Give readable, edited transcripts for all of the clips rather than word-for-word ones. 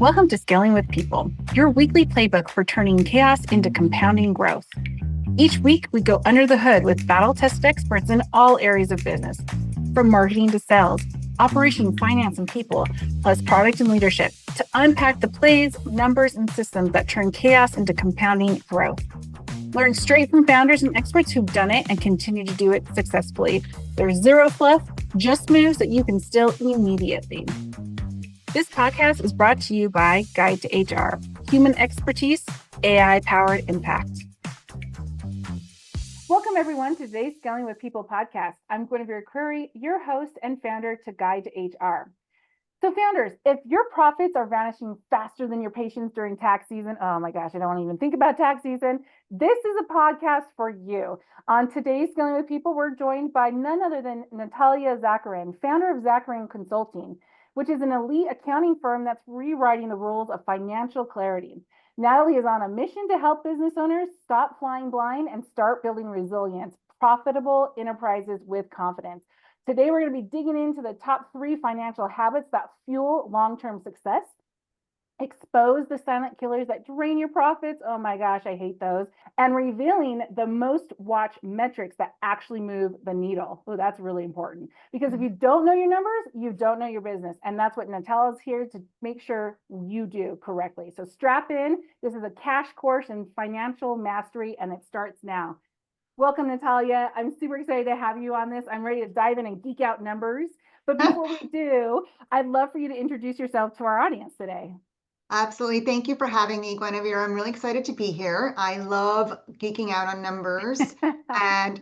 Welcome to Scaling with People, your weekly playbook for turning chaos into compounding growth. Each week, we go under the hood with battle-tested experts in all areas of business, from marketing to sales, operation, finance, and people, plus product and leadership, to unpack the plays, numbers, and systems that turn chaos into compounding growth. Learn straight from founders and experts who've done it and continue to do it successfully. There's zero fluff, just moves that you can steal immediately. This podcast is brought to you by Guide to HR, human expertise, AI-powered impact. Welcome, everyone, to today's Scaling with People podcast. I'm Guinevere Curry, your host and founder to Guide to HR. So founders, if your profits are vanishing faster than your patience during tax season, oh my gosh, I don't want to even think about tax season. This is a podcast for you. On today's Scaling with People, we're joined by none other than Natalia Zacharin, founder of Zacharin Consulting, which is an elite accounting firm that's rewriting the rules of financial clarity. Natalie is on a mission to help business owners stop flying blind and start building resilience, profitable enterprises with confidence. Today, we're going to be digging into the top 3 financial habits that fuel long-term success, expose the silent killers that drain your profits. Oh my gosh, I hate those. And revealing the most watched metrics that actually move the needle. Oh, that's really important. Because if you don't know your numbers, you don't know your business. And that's what Natalia's here to make sure you do correctly. So strap in. This is a cash course in financial mastery, and it starts now. Welcome, Natalia. I'm super excited to have you on this. I'm ready to dive in and geek out numbers. But before we do, I'd love for you to introduce yourself to our audience today. Absolutely. Thank you for having me, Guinevere. I'm really excited to be here. I love geeking out on numbers. And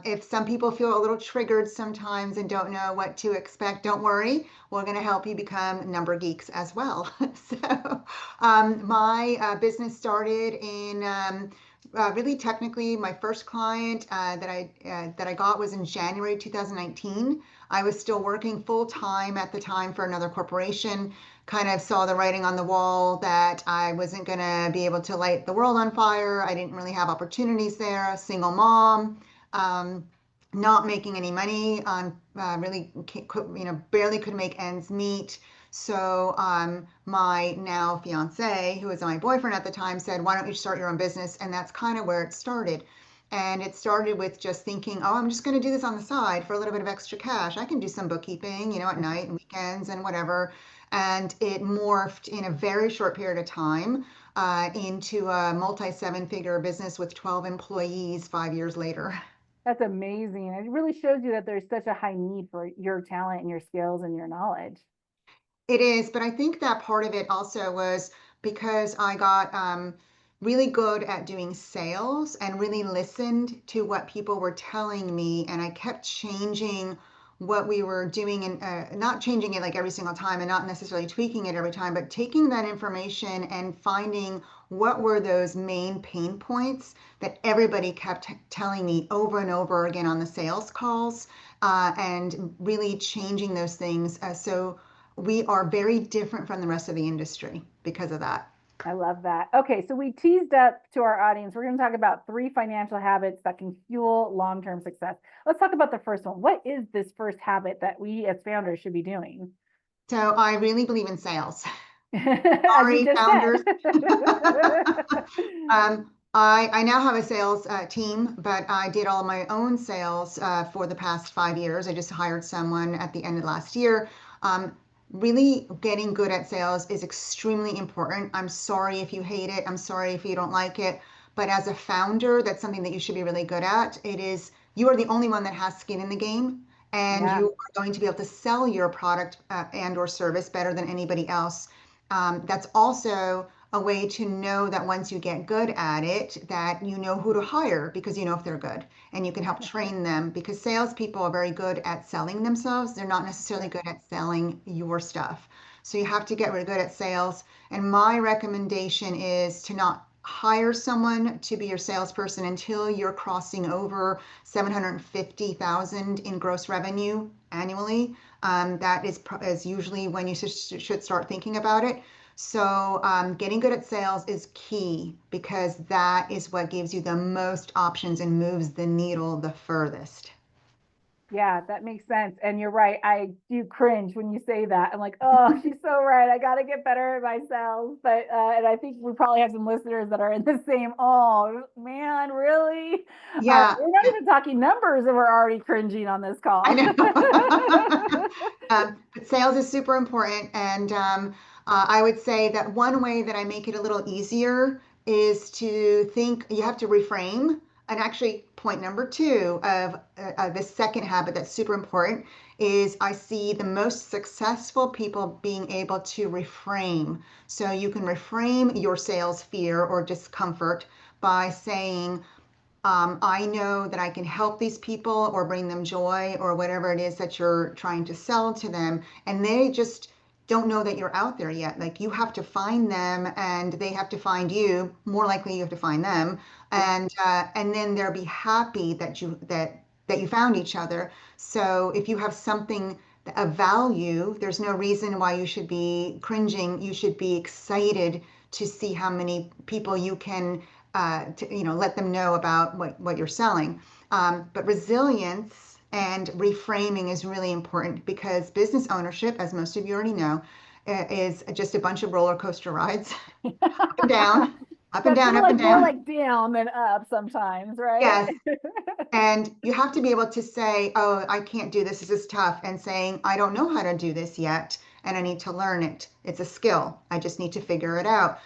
if some people feel a little triggered sometimes and don't know what to expect, don't worry. We're going to help you become number geeks as well. So my business started in really technically my first client that I got was in January 2019. I was still working full time at the time for another corporation. Kind of saw the writing on the wall that I wasn't going to be able to light the world on fire. I didn't really have opportunities there. A single mom, not making any money on really, barely could make ends meet. So my now fiance, who was my boyfriend at the time, said, "Why don't you start your own business?" And that's kind of where it started. And it started with just thinking, oh, I'm just going to do this on the side for a little bit of extra cash. I can do some bookkeeping, at night and weekends and whatever. And it morphed in a very short period of time into a multi-7-figure business with 12 employees 5 years later. That's amazing. It really shows you that there's such a high need for your talent and your skills and your knowledge. It is, but I think that part of it also was because I got really good at doing sales and really listened to what people were telling me, and I kept changing what we were doing and not changing it like every single time and not necessarily tweaking it every time, but taking that information and finding what were those main pain points that everybody kept telling me over and over again on the sales calls, and really changing those things. So we are very different from the rest of the industry because of that. I love that. Okay, so we teased up to our audience. We're going to talk about 3 financial habits that can fuel long-term success. Let's talk about the first one. What is this first habit that we as founders should be doing? So I really believe in sales. As you Sorry, just founders. said. I now have a sales team, but I did all my own sales for the past 5 years. I just hired someone at the end of last year. Really getting good at sales is extremely important. I'm sorry if you hate it. I'm sorry if you don't like it. But as a founder, that's something that you should be really good at. It is, you are the only one that has skin in the game, and Yeah, you are going to be able to sell your product and or service better than anybody else. That's also a way to know that once you get good at it, that you know who to hire because you know if they're good and you can help train them because salespeople are very good at selling themselves. They're not necessarily good at selling your stuff. So you have to get really good at sales. And my recommendation is to not hire someone to be your salesperson until you're crossing over 750,000 in gross revenue annually. That is usually when you should start thinking about it. So getting good at sales is key because that is what gives you the most options and moves the needle the furthest. Yeah, that makes sense. And you're right. I do cringe when you say that. I'm like, oh, she's so right. I got to get better at myself. But, and I think we probably have some listeners that are in the same, oh, man, really? Yeah, We're not even talking numbers and we're already cringing on this I call. know. But sales is super important. And I would say that one way that I make it a little easier is to think you have to reframe. And actually, point number two of the second habit that's super important is I see the most successful people being able to reframe. So you can reframe your sales fear or discomfort by saying, I know that I can help these people or bring them joy or whatever it is that you're trying to sell to them. And they just don't know that you're out there yet. Like you have to find them and they have to find you. More likely you have to find them. Yeah. And then they'll be happy that you found each other. So if you have something of value, there's no reason why you should be cringing. You should be excited to see how many people you can let them know about what you're selling. But resilience and reframing is really important because business ownership, as most of you already know, is just a bunch of roller coaster rides, up and down, up and That down, feel up and like more down. like down than up sometimes, right? Yes. And you have to be able to say, oh, I can't do this. This is tough. And saying, I don't know how to do this yet. And I need to learn it. It's a skill. I just need to figure it out.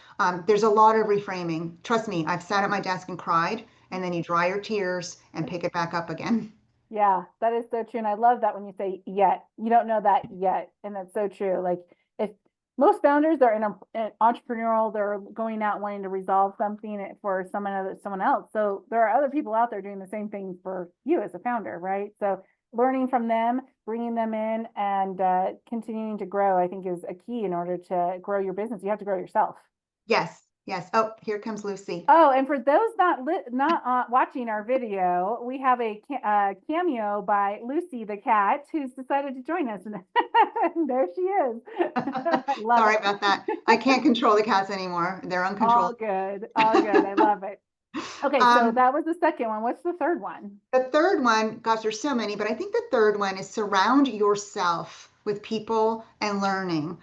There's a lot of reframing. Trust me, I've sat at my desk and cried, and then you dry your tears and pick it back up again. Yeah, that is so true. And I love that when you say yet, you don't know that yet. And that's so true. Like if most founders are in entrepreneurial, they're going out wanting to resolve something for someone else. So there are other people out there doing the same thing for you as a founder, right? So learning from them, bringing them in and continuing to grow, I think is a key in order to grow your business. You have to grow yourself. Yes, yes. Oh, here comes Lucy. Oh, and for those not watching our video, we have a cameo by Lucy the cat who's decided to join us, and there she is. I love Sorry it. about that. I can't control the cats anymore. They're All uncontrollable. good, all good. I love it. Okay, so Um, that was the second one. What's the third one? The third one, gosh, there's so many, but I think the third one is surround yourself with people and learning.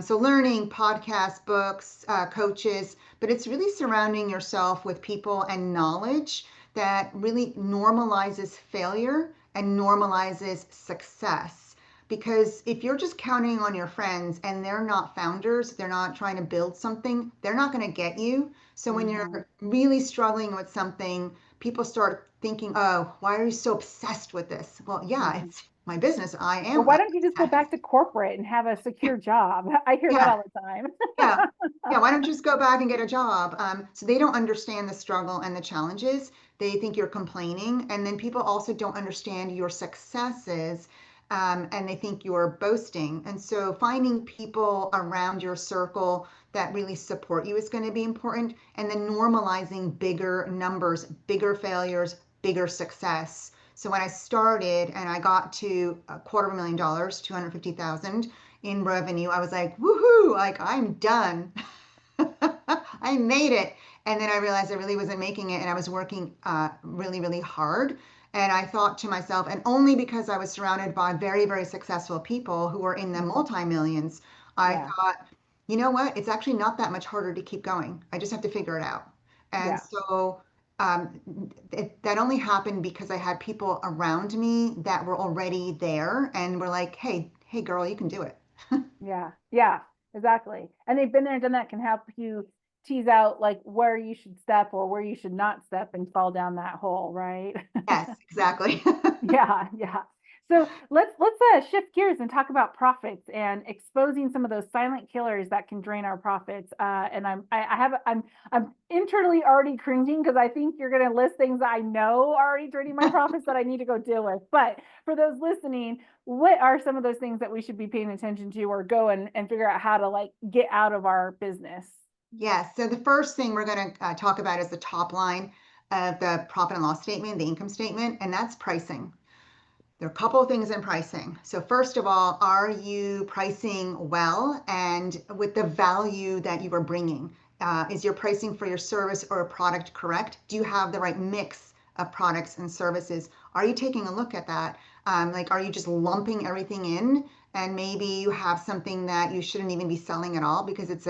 So learning, podcasts, books, coaches, but it's really surrounding yourself with people and knowledge that really normalizes failure and normalizes success. Because if you're just counting on your friends and they're not founders, they're not trying to build something, they're not going to get you. So when Mhm. you're really struggling with something, people start thinking, oh, why are you so obsessed with this? Well, yeah, Mhm. it's my business. I Or am why don't you just go back obsessed. to corporate and have a secure job? I hear that Yeah, all the time. yeah. Yeah, why don't you just go back and get a job? So they don't understand the struggle and the challenges. They think you're complaining. And then people also don't understand your successes, and they think you're boasting. And so finding people around your circle that really support you is going to be important. And then normalizing bigger numbers, bigger failures, bigger success. So when I started and I got to $250,000, 250,000 in revenue, I was like, woohoo, like I'm done. I made it. And then I realized I really wasn't making it and I was working really, really hard. And I thought to myself, and only because I was surrounded by very, very successful people who were in the Mhm. multi-millions, I Yeah, thought, you know what? It's actually not that much harder to keep going. I just have to figure it out. And yeah. so um, that only happened because I had people around me that were already there and were like, hey, girl, you can do it. Yeah, yeah, exactly. And they've been there and done that can help you tease out like where you should step or where you should not step and fall down that hole, right? Yes, exactly. Yeah, yeah. So let's shift gears and talk about profits and exposing some of those silent killers that can drain our profits. And I'm internally already cringing because I think you're going to list things I know are already draining my profits that I need to go deal with. But for those listening, what are some of those things that we should be paying attention to or go and figure out how to like get out of our business? Yes. So the first thing we're going to talk about is the top line of the profit and loss statement, the income statement, and that's pricing. There are a couple of things in pricing. So first of all, are you pricing well and with the value that you are bringing? Is your pricing for your service or a product correct? Do you have the right mix of products and services? Are you taking a look at that? Like, are you just lumping everything in? And maybe you have something that you shouldn't even be selling at all because it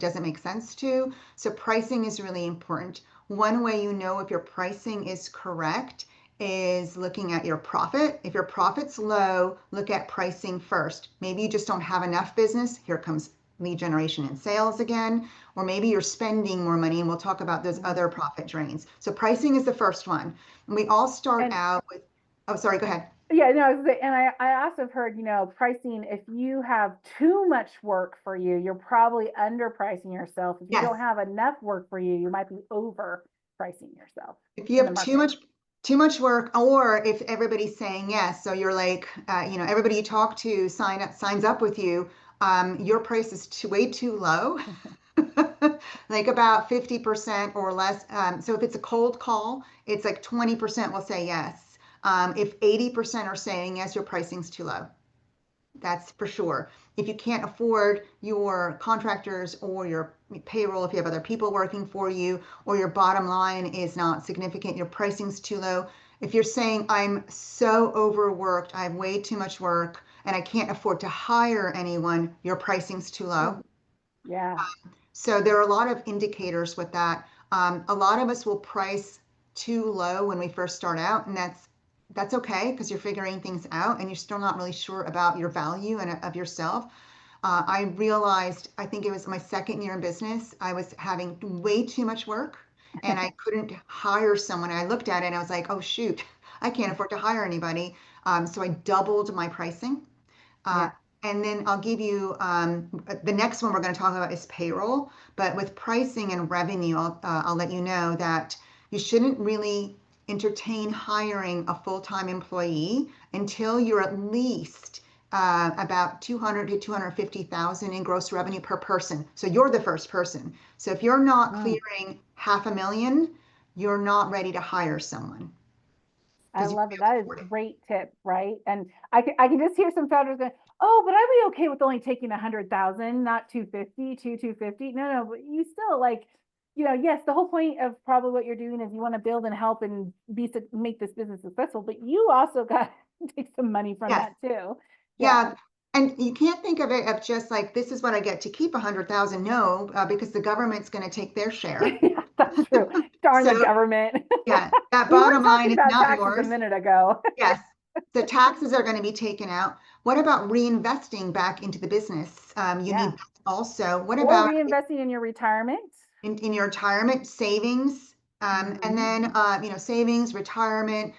doesn't make sense to. So pricing is really important. One way you know if your pricing is correct is looking at your profit. If your profit's low, look at pricing first. Maybe you just don't have enough business. Here comes lead generation and sales again. Or maybe you're spending more money, and we'll talk about those Mhm. other profit drains. So pricing is the first one. And we all start And out with, oh, sorry, go ahead. yeah, no, and I also have heard, pricing, if you have too much work for you, you're probably underpricing yourself. If you Yes. don't have enough work for you, you might be overpricing yourself If you in the have market. too much work, or if everybody's saying yes, so you're like, everybody you talk to signs up with you, your price is way too low, like about 50% or less. So if it's a cold call, it's like 20% will say yes. If 80% are saying yes, your pricing's too low. That's for sure. If you can't afford your contractors or your payroll, if you have other people working for you, or your bottom line is not significant, your pricing's too low. If you're saying, I'm so overworked, I have way too much work, and I can't afford to hire anyone, your pricing's too low. Ooh, yeah. So there are a lot of indicators with that. A lot of us will price too low when we first start out, and that's okay because you're figuring things out and you're still not really sure about your value and of yourself. I realized, I think it was my second year in business, I was having way too much work and I couldn't hire someone. I looked at it and I was like, oh shoot, I can't afford to hire anybody. So I doubled my pricing. Uh, Yeah. and then I'll give you the next one we're going to talk about is payroll. But with pricing and revenue, I'll let you know that you shouldn't really entertain hiring a full-time employee until you're at least about 200 to 250,000 in gross revenue per person. So you're the first person. So if you're not Mm. clearing 500,000, you're not ready to hire someone I because you love it. can't That is afford it. great tip, right? And I can just hear some founders going, "Oh, but I'd be okay with only taking 100,000, not 250, 250." No, no, but you still like, yes, the whole point of probably what you're doing is you want to build and help and make this business successful, but you also got to take some money from Yes. that too. Yeah. Yeah, and you can't think of it of just like this is what I get to keep 100,000. No, because the government's going to take their share. Yeah, that's true. Darn the So government. yeah, that We were bottom line talking is about not taxes a yours. minute ago. Yes, the taxes are going to be taken out. What about reinvesting back into the business? You need Yeah. that also. What Or about reinvesting in your retirement. in your retirement savings? And Hmm. then savings, retirement,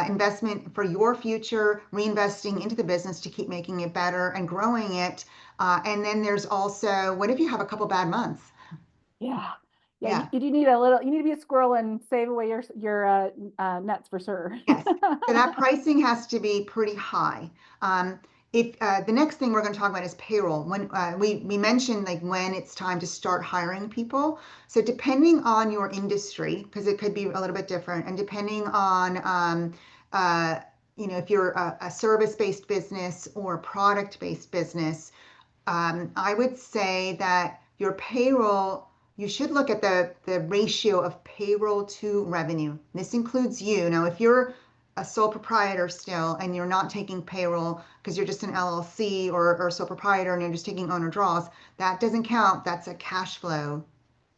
investment for your future, reinvesting into the business to keep making it better and growing it. And then there's also, what if you have a couple bad months? Yeah. Yeah, Yeah. you do need a little, you need to be a squirrel and save away your nuts for sure. Yes. So that pricing has to be pretty high. If the next thing we're going to talk about is payroll. When we mentioned like when it's time to start hiring people. So depending on your industry, because it could be a little bit different, and depending on uh, if you're a service-based business or a product-based business, I would say that your payroll, you should look at the ratio of payroll to revenue. This includes you. Now, if you're a sole proprietor still and you're not taking payroll because you're just an LLC or sole proprietor and you're just taking owner draws, that doesn't count. That's a cash flow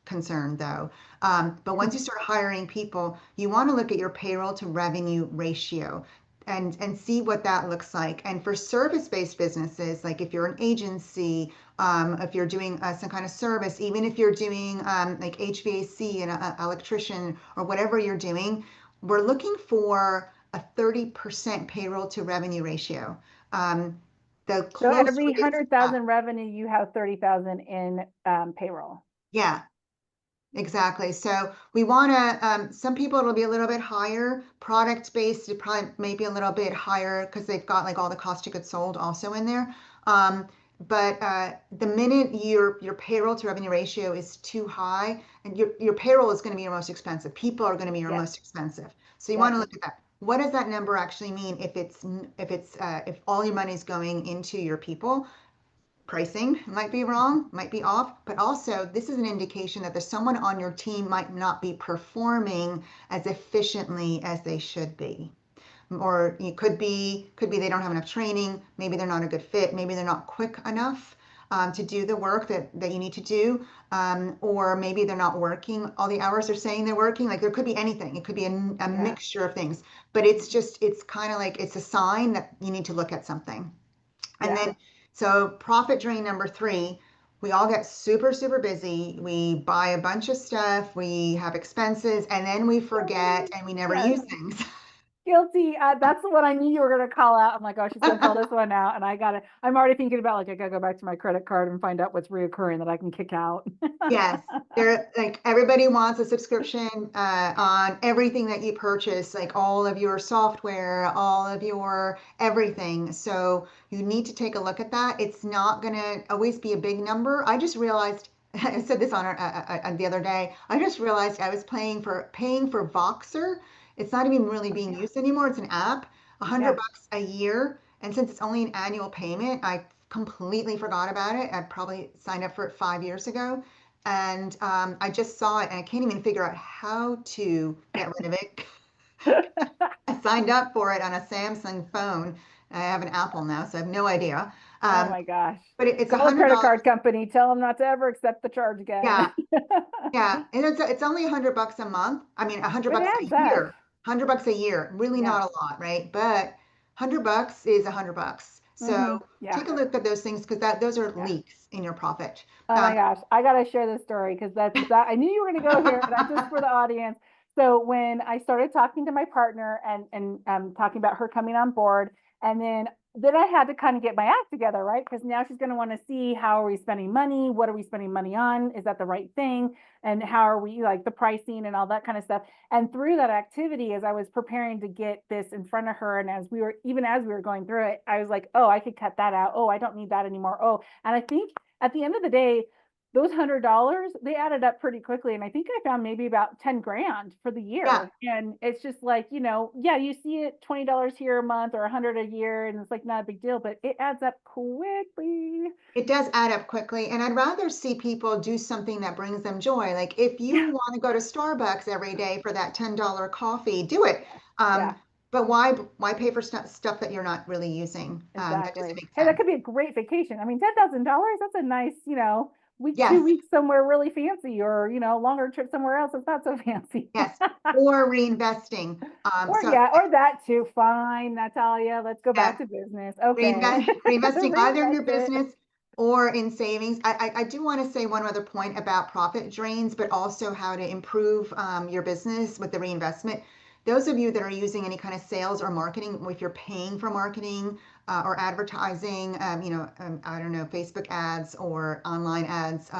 concern though. But once you start hiring people, you want to look at your payroll to revenue ratio and see what that looks like. And for service-based businesses, like if you're an agency, if you're doing some kind of service, even if you're doing like HVAC and an electrician or whatever you're doing, we're looking for a 30% payroll to revenue ratio. Um, the So closer every it gets, 100,000 revenue, you have 30,000 in payroll. yeah, exactly. So we want to, some people it'll be a little bit higher. Product based, it probably maybe a little bit higher because they've got like all the cost of goods sold also in there. Um, but the minute your payroll to revenue ratio is too high, and your payroll is going to be your most expensive. People are going to be your Yes. most expensive. So you want Yep. to look at that. What does that number actually mean if all your money is going into your people? Pricing might be wrong, might be off, but also this is an indication that there's someone on your team might not be performing as efficiently as they should be. or it could be they don't have enough training, maybe they're not a good fit, maybe they're not quick enough to do the work that you need to do, or maybe they're not working all the hours they're saying they're working. Like there could be anything. It could be a Yeah. mixture of things, but it's kind of like it's a sign that you need to look at something. And Yeah. then, so profit drain number three, we all get super, super busy. We buy a bunch of stuff, we have expenses, and then we forget and we never Yes. use things. Guilty. That's the one I knew you were going to call out. I'm like, oh, she's going to call this one out. And I'm already thinking about like, I got to go back to my credit card and find out what's reoccurring that I can kick out. Yes, they're like everybody wants a subscription on everything that you purchase, like all of your software, all of your everything. So you need to take a look at that. It's not going to always be a big number. I just realized, I said this on the other day. I just realized I was paying for Voxer. It's not even really being used anymore. It's an app, a hundred Yeah. bucks a year, and since it's only an annual payment, I completely forgot about it. I probably signed up for it 5 years ago. And I just saw it and I can't even figure out how to get rid of it. I signed up for it on a Samsung phone. I have an Apple now, so I have no idea. Oh Um, my gosh. but it's a Call a hundred credit dollars. card company. Tell them not to ever accept the charge again. Yeah, yeah, and it's only $100 a month. I mean, a hundred But it bucks adds a up. year. $100 a year, really Yeah. not a lot, right? But $100 is $100. So Yeah. take a look at those things because those are Yeah. leaks in your profit. Oh my gosh, I gotta share this story because that I knew you were gonna go here, and I just for the audience. So when I started talking to my partner and talking about her coming on board, and then I had to kind of get my act together, right? Because now she's gonna want to see how are we spending money, what are we spending money on, is that the right thing, and how are we like the pricing and all that kind of stuff. And through that activity, as I was preparing to get this in front of her, and as we were going through it, I was like, oh, I could cut that out. Oh, I don't need that anymore. Oh, and I think at the end of the day, those $100 they added up pretty quickly, and I think I found maybe about 10 grand for the Yeah, year. And it's just like, yeah, you see it $20 here a month or 100 a year, and it's like not a big deal, but it adds up quickly. it does add up quickly, and I'd rather see people do something that brings them joy. Like if you Yeah, want to go to Starbucks every day for that $10 coffee, do it. yeah, But why pay for stuff that you're not really using? That doesn't exactly. make Hey, that sense. could be a great vacation. I mean, $10,000, that's a nice, week, Yes, 2 weeks somewhere really fancy, or longer trip somewhere else that's not so fancy. yes. Or reinvesting. Or So yeah, or that too. Fine, Natalia. Let's go back yeah, to business. Okay. reinvesting either in your Reinvest it. business or in savings. I do want to say one other point about profit drains, but also how to improve your business with the reinvestment. Those of you that are using any kind of sales or marketing, if you're paying for marketing or advertising, I don't know, Facebook ads or online ads,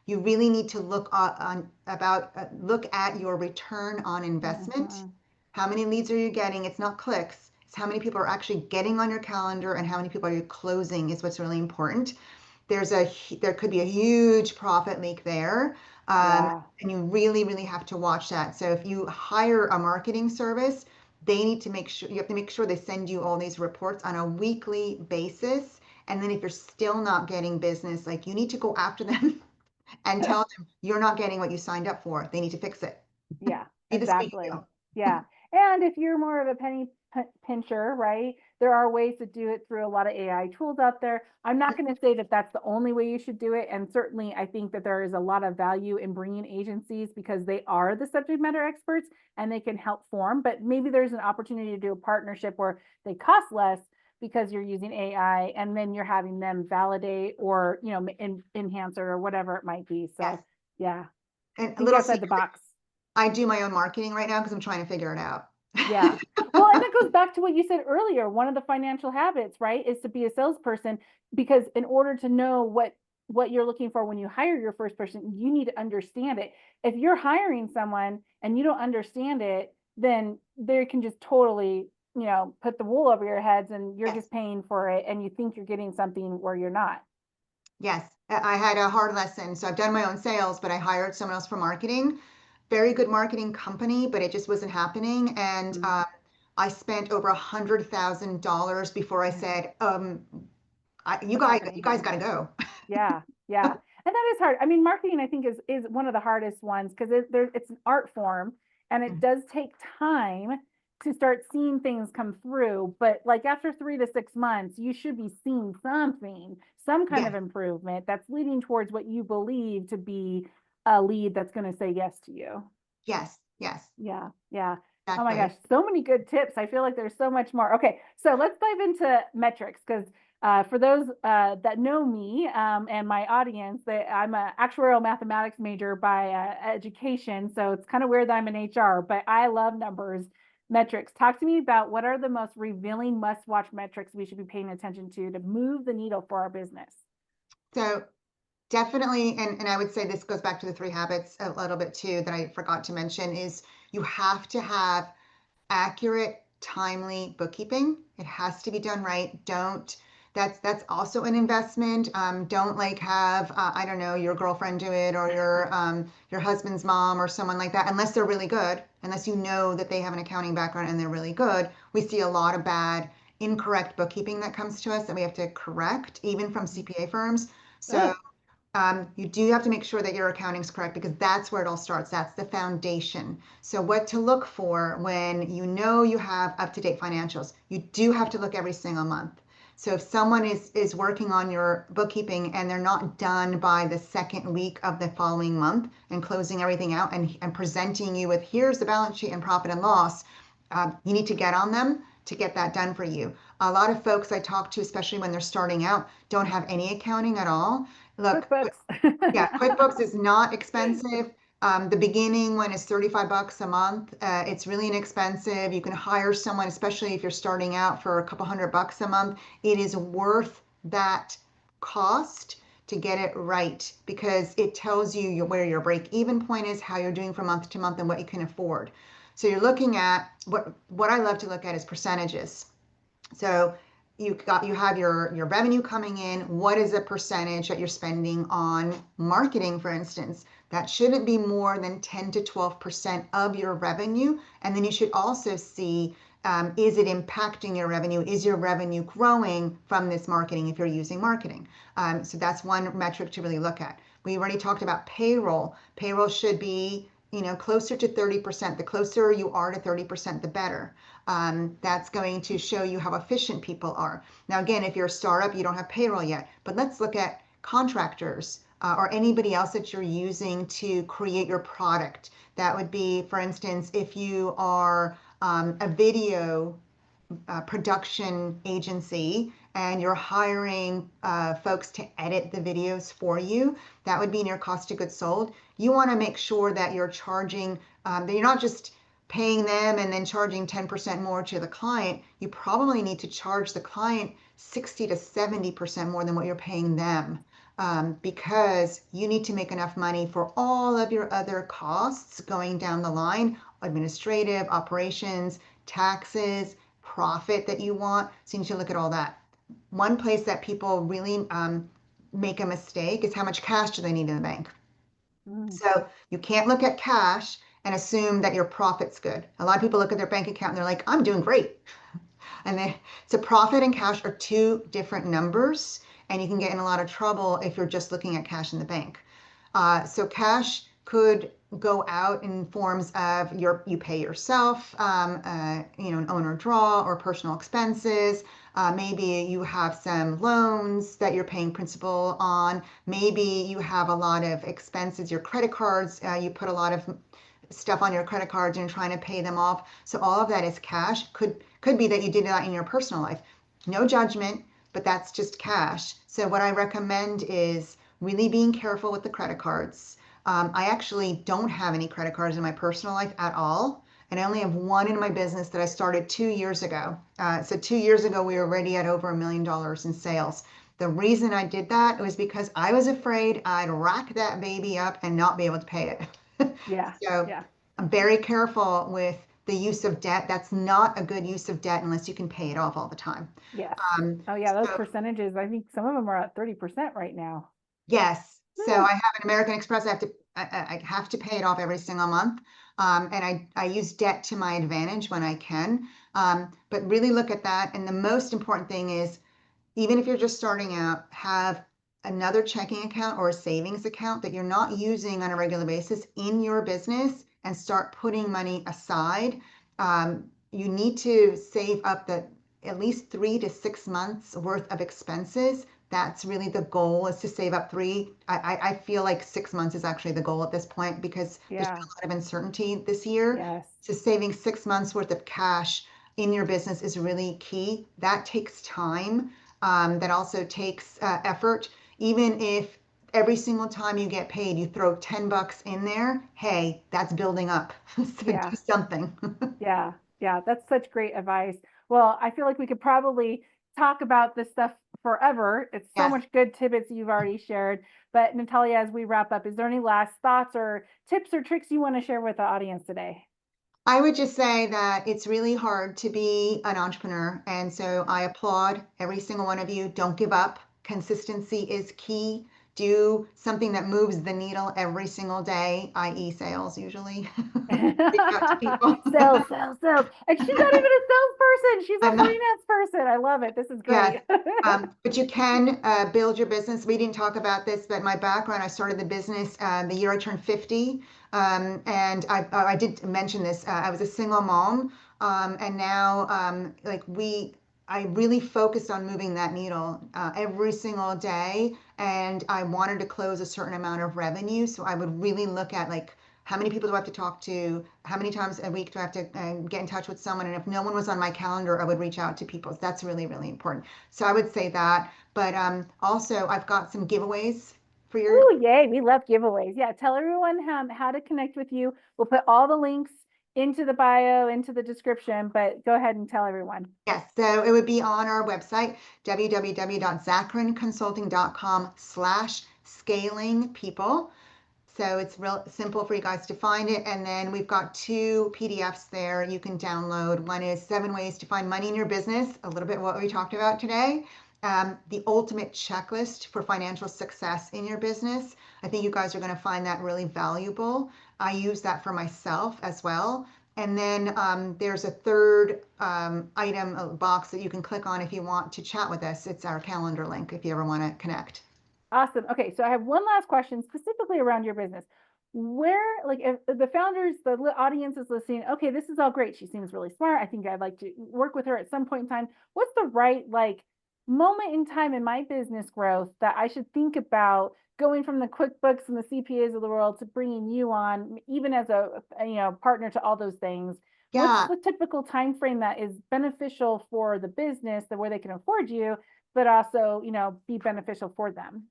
you really need to look at your return on investment. Mhm. How many leads are you getting? It's not clicks. It's how many people are actually getting on your calendar and how many people are you closing is what's really important. There could be a huge profit leak there. Yeah. And you really, really have to watch that. So if you hire a marketing service, you have to make sure they send you all these reports on a weekly basis. And then if you're still not getting business, like you need to go after them and tell them you're not getting what you signed up for. They need to fix it. Yeah, Need to speak to exactly. you. Yeah. And if you're more of a penny pincher, right, there are ways to do it through a lot of AI tools out there. I'm not going to say that that's the only way you should do it. And certainly, I think that there is a lot of value in bringing agencies because they are the subject matter experts and they can help form. But maybe there's an opportunity to do a partnership where they cost less because you're using AI and then you're having them validate or, enhance it or whatever it might be. Yes. So, yeah, And a think little outside the secret, box. I do my own marketing right now because I'm trying to figure it out. Yeah. Well, and that goes back to what you said earlier. One of the financial habits, right, is to be a salesperson because in order to know what you're looking for when you hire your first person, you need to understand it. If you're hiring someone and you don't understand it, then they can just totally, put the wool over your heads and you're Yes. just paying for it and you think you're getting something where you're not. Yes. I had a hard lesson. So I've done my own sales, but I hired someone else for marketing. Very good marketing company, but it just wasn't happening. And Mm, I spent over $100,000 before I yeah. said, What's you happening guys here? got to go. Yeah, yeah. And that is hard. I mean, marketing I think is one of the hardest ones because it's an art form and it does take time to start seeing things come through. But like after 3 to 6 months, you should be seeing something, some kind of Yes, improvement that's leading towards what you believe to be a lead that's going to say yes to you. yes, yes, Yeah, yeah. Oh my exactly. gosh, so many good tips. I feel like there's so much more. Okay, so let's dive into metrics because for those that know me and my audience, that I'm an actuarial mathematics major by education, so it's kind of weird that I'm in HR, but I love numbers, metrics. Talk to me about what are the most revealing must-watch metrics we should be paying attention to move the needle for our business. So definitely, and I would say this goes back to the three habits a little bit too that I forgot to mention is you have to have accurate, timely bookkeeping. It has to be done right. Don't that's also an investment. Don't like have I don't know your girlfriend do it or your husband's mom or someone like that unless they're really good. Unless you know that they have an accounting background and they're really good. We see a lot of bad, incorrect bookkeeping that comes to us that we have to correct, even from CPA firms. So Ugh, you do have to make sure that your accounting is correct because that's where it all starts. That's the foundation. So what to look for when you know you have up-to-date financials, you do have to look every single month. So if someone is working on your bookkeeping and they're not done by the second week of the following month and closing everything out and presenting you with here's the balance sheet and profit and loss, you need to get on them to get that done for you. A lot of folks I talk to, especially when they're starting out, don't have any accounting at all. Look, QuickBooks. yeah, QuickBooks is not expensive. The beginning one is 35 bucks a month. It's really inexpensive. You can hire someone, especially if you're starting out for a couple $100 a month. It is worth that cost to get it right because it tells you where your break-even point is, how you're doing from month to month, and what you can afford. So you're looking at what I love to look at is percentages. So you have your revenue coming in. What is the percentage that you're spending on marketing, for instance? That shouldn't be more than 10 to 12% of your revenue. And then you should also see is it impacting your revenue? Is your revenue growing from this marketing if you're using marketing? So that's one metric to really look at. We already talked about payroll. Payroll should be closer to 30%. The closer you are to 30%, the better. That's going to show you how efficient people are. Now, again, if you're a startup, you don't have payroll yet, but let's look at contractors or anybody else that you're using to create your product. That would be, for instance, if you are a video production agency and you're hiring folks to edit the videos for you, that would be in your cost of goods sold. You want to make sure that you're charging, that you're not just paying them and then charging 10% more to the client. You probably need to charge the client 60 to 70% more than what you're paying them. Because you need to make enough money for all of your other costs going down the line, administrative, operations, taxes, profit that you want. So you need to look at all that. One place that people really make a mistake is how much cash do they need in the bank. Mm, So you can't look at cash and assume that your profit's good. A lot of people look at their bank account and they're like, I'm doing great. So profit and cash are two different numbers, and you can get in a lot of trouble if you're just looking at cash in the bank. So cash could go out in forms of you pay yourself, an owner draw or personal expenses. Maybe you have some loans that you're paying principal on. Maybe you have a lot of expenses, your credit cards. You put a lot of stuff on your credit cards and trying to pay them off. So all of that is cash. Could be that you did that in your personal life. No judgment, but that's just cash. So what I recommend is really being careful with the credit cards. I actually don't have any credit cards in my personal life at all. And I only have one in my business that I started 2 years ago. So 2 years ago, we were already at over $1 million in sales. The reason I did that was because I was afraid I'd rack that baby up and not be able to pay it. yeah, So yeah, I'm very careful with the use of debt. That's not a good use of debt unless you can pay it off all the time. yes. Um, Oh yeah, those so percentages, I think some of them are at 30% right now. yes, so Woo. I have an American Express. I have to pay it off every single month, and I use debt to my advantage when I can. But really look at that. And the most important thing is even if you're just starting out, have another checking account or a savings account that you're not using on a regular basis in your business and start putting money aside. you need to save up at least 3 to 6 months worth of expenses. That's really the goal, is to save up three. I feel like 6 months is actually the goal at this point because there's been Yeah. a lot of uncertainty this year. Yes. So saving 6 months worth of cash in your business is really key. That takes time. That also takes effort. Even if every single time you get paid, you throw $10 in there, hey, that's building up. So do Yeah. something. Yeah. Yeah. That's such great advice. Well, I feel like we could probably talk about this stuff forever. It's so Yes. much good tidbits you've already shared. But Natalia, as we wrap up, is there any last thoughts or tips or tricks you want to share with the audience today? I would just say that it's really hard to be an entrepreneur. And so I applaud every single one of you. Don't give up. Consistency is key. Do something that moves the needle every single day, i.e., sales, usually. Reach out to people. Sales, sales, sales. And she's not even a salesperson. She's a I'm not. finance person. I love it. This is Yes, great. but you can build your business. We didn't talk about this, but my background, I started the business the year I turned 50. And I did mention this. I was a single mom, and now I really focused on moving that needle every single day, and I wanted to close a certain amount of revenue. So I would really look at like, how many people do I have to talk to? How many times a week do I have to get in touch with someone? And if no one was on my calendar, I would reach out to people. That's really, really important. So I would say that. But also, I've got some giveaways for your. Oh, yay. We love giveaways. Yeah. Tell everyone how to connect with you. We'll put all the links into the bio, into the description, but go ahead and tell everyone. Yes, so it would be on our website, www.zaccharinconsulting.com/scaling people. So it's real simple for you guys to find it. And then we've got 2 PDFs there you can download. One is 7 ways to find money in your business, a little bit what we talked about today. The ultimate checklist for financial success in your business. I think you guys are going to find that really valuable. I use that for myself as well. And then there's a third item, a box that you can click on if you want to chat with us. It's our calendar link if you ever want to connect. Awesome. Okay, so I have one last question specifically around your business. Where, like, if the founders, the audience is listening, okay, this is all great. She seems really smart. I think I'd like to work with her at some point in time. What's the right, like, moment in time in my business growth that I should think about going from the QuickBooks and the CPAs of the world to bringing you on, even as a partner to all those things? What's Yeah. the typical time frame that is beneficial for the business, the way they can afford you, but also, be beneficial for them?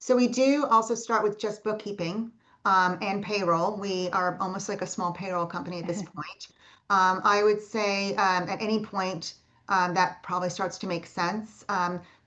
So we do also start with just bookkeeping and payroll. We are almost like a small payroll company at this point. I would say at any point that probably starts to make sense.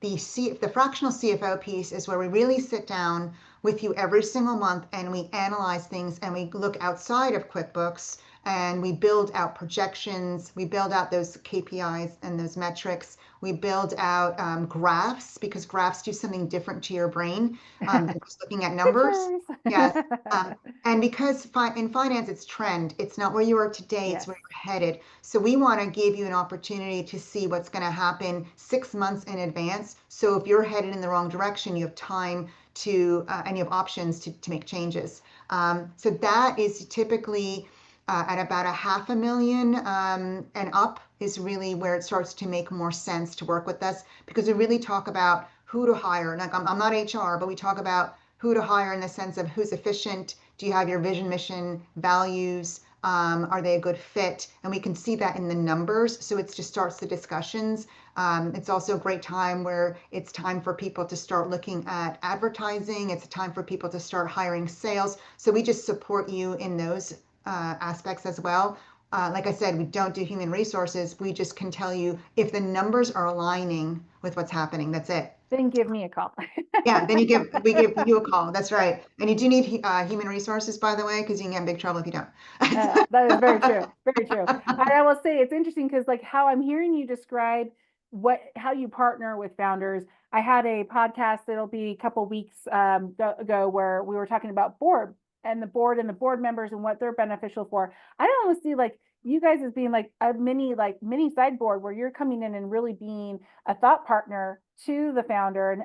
The fractional CFO piece is where we really sit down with you every single month and we analyze things and we look outside of QuickBooks and we build out projections. We build out those KPIs and those metrics. We build out graphs because graphs do something different to your brain than just looking at numbers. Yes. Pictures. And because in finance, it's trend. It's not where you are today, it's Yes. where you're headed. So we want to give you an opportunity to see what's going to happen 6 months in advance. So if you're headed in the wrong direction, you have time to, and you have options to make changes. So that is typically at about a 500,000 and up is really where it starts to make more sense to work with us because we really talk about who to hire. Like I'm not HR, but we talk about who to hire in the sense of who's efficient. Do you have your vision, mission, values? Are they a good fit? And we can see that in the numbers. So it just starts the discussions. It's also a great time where it's time for people to start looking at advertising. It's a time for people to start hiring sales. So we just support you in those aspects as well. Like I said, we don't do human resources. We just can tell you if the numbers are aligning with what's happening. That's it. Then give me a call. Yeah, then we give you a call. That's right. And you do need human resources, by the way, because you can get in big trouble if you don't. That is very true. Very true. I will say it's interesting because like how I'm hearing you describe how you partner with founders. I had a podcast that'll be a couple weeks ago where we were talking about board and the board members and what they're beneficial for. I almost see like you guys as being like a mini sideboard where you're coming in and really being a thought partner to the founder and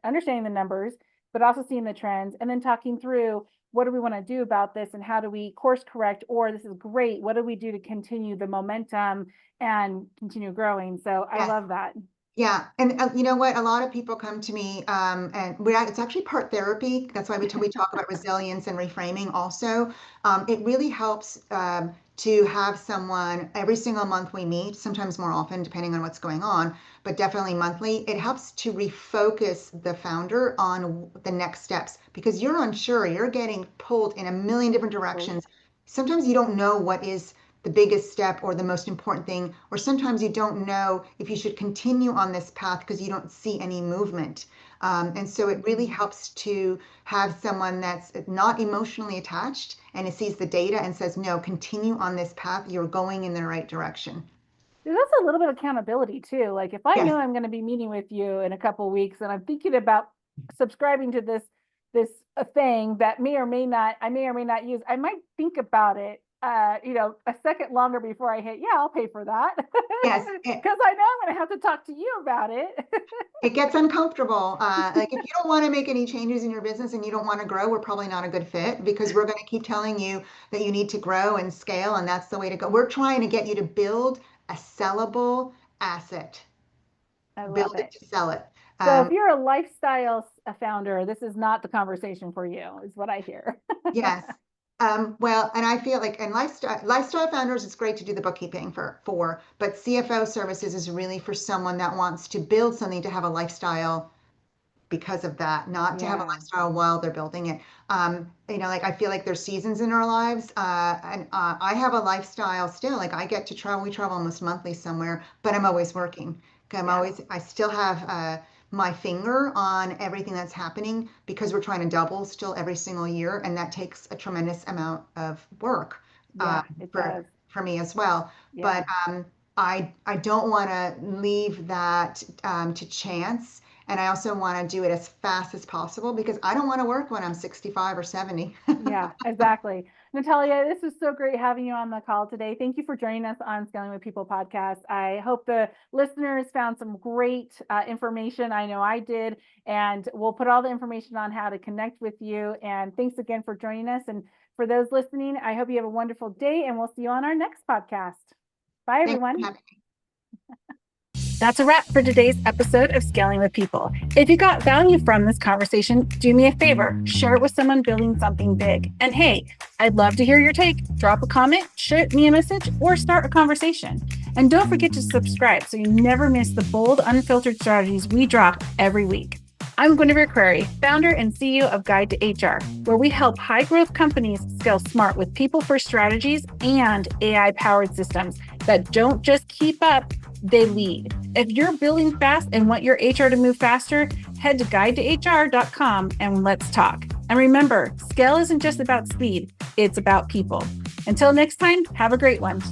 understanding the numbers, but also seeing the trends and then talking through what do we want to do about this and how do we course correct, or this is great, what do we do to continue the momentum and continue growing? So I Yes. love that. Yeah, and you know what? A lot of people come to me, and it's actually part therapy. That's why we talk about resilience and reframing also. It really helps to have someone every single month we meet, sometimes more often, depending on what's going on, but definitely monthly. It helps to refocus the founder on the next steps because you're unsure, you're getting pulled in a million different directions. Sometimes you don't know what is the biggest step or the most important thing, or sometimes you don't know if you should continue on this path because you don't see any movement. And so it really helps to have someone that's not emotionally attached and it sees the data and says, no, continue on this path. You're going in the right direction. There's also a little bit of accountability too. Like if I Yes. know I'm going to be meeting with you in a couple of weeks and I'm thinking about subscribing to this a thing that I may or may not use, I might think about it a second longer before I hit, yeah, I'll pay for that. Yes. Because I know I'm going to have to talk to you about it. It gets uncomfortable. Like if you don't want to make any changes in your business and you don't want to grow, we're probably not a good fit because we're going to keep telling you that you need to grow and scale, and that's the way to go. We're trying to get you to build a sellable asset, I love build it it. to sell it. So if you're a lifestyle founder, this is not the conversation for you, is what I hear. Yes. Well, and I feel like, and lifestyle founders, it's great to do the bookkeeping for, but CFO services is really for someone that wants to build something to have a lifestyle because of that, not to have a Yeah. lifestyle while they're building it. Like I feel like there's seasons in our lives, and I have a lifestyle still. Like I get to travel, we travel almost monthly somewhere, but I'm always working. I still have my finger on everything that's happening because we're trying to double still every single year, and that takes a tremendous amount of work Yeah, it does. for me as well. Yeah. But I don't want to leave that to chance. And I also want to do it as fast as possible because I don't want to work when I'm 65 or 70. Yeah, exactly. Natalia, this was so great having you on the call today. Thank you for joining us on Scaling with People podcast. I hope the listeners found some great information. I know I did. And we'll put all the information on how to connect with you. And thanks again for joining us. And for those listening, I hope you have a wonderful day and we'll see you on our next podcast. Bye, everyone. That's a wrap for today's episode of Scaling with People. If you got value from this conversation, do me a favor, share it with someone building something big. And hey, I'd love to hear your take. Drop a comment, shoot me a message, or start a conversation. And don't forget to subscribe so you never miss the bold, unfiltered strategies we drop every week. I'm Guinevere Query, founder and CEO of Guide to HR, where we help high-growth companies scale smart with people-first strategies and AI-powered systems that don't just keep up, they lead. If you're building fast and want your HR to move faster, head to guidetohr.com and let's talk. And remember, scale isn't just about speed, it's about people. Until next time, have a great one.